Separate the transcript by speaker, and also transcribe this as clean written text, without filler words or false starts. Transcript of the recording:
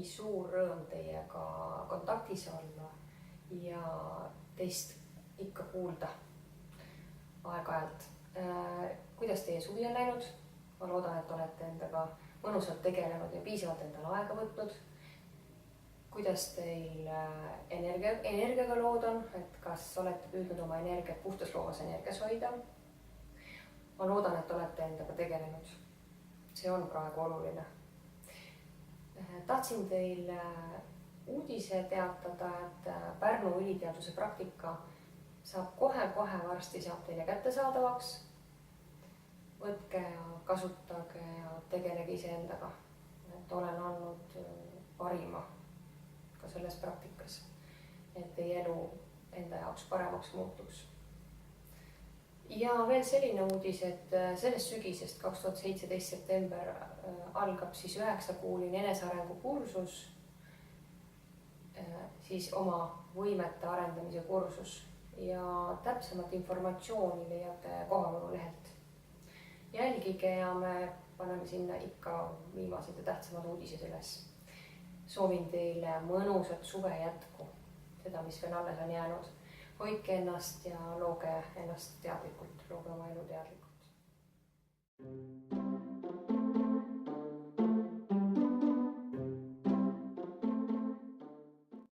Speaker 1: suur rõõm teiega kontaktis olla ja teist ikka kuulda aeg-ajalt. Kuidas teie suvi on läinud? Ma loodan, et olete endaga mõnusalt tegelenud ja piisavalt endale aega võtnud. Kuidas teil energiaga lood on, et kas olete püüdnud oma energiat puhtas loovas energias hoida? Ma loodan, et olete endaga tegelenud. See on praegu oluline. Tahtsin teil uudise teatada, et Pärnu üliteaduse praktika saab kohe varsti saab teile kättesaadavaks. Võtke ja kasutage ja tegelege iseendaga. Et olen andnud parima ka selles praktikas, et teie elu enda jaoks paremaks muutuks. Ja veel selline uudis, et sellest sügisest 2017 september algab siis 9-kuuline enesearengu kursus, siis oma võimete arendamise kursus ja täpsemat informatsiooni leiate kohaolu lehelt. Jälgige ja me paneme sinna ikka viimased ja tähtsamad uudised üles. Soovin teile mõnusat suve jätku, seda, mis veel alles on jäänud. Hoidke ennast ja looge ennast teadlikult, looge oma elu teadlikult.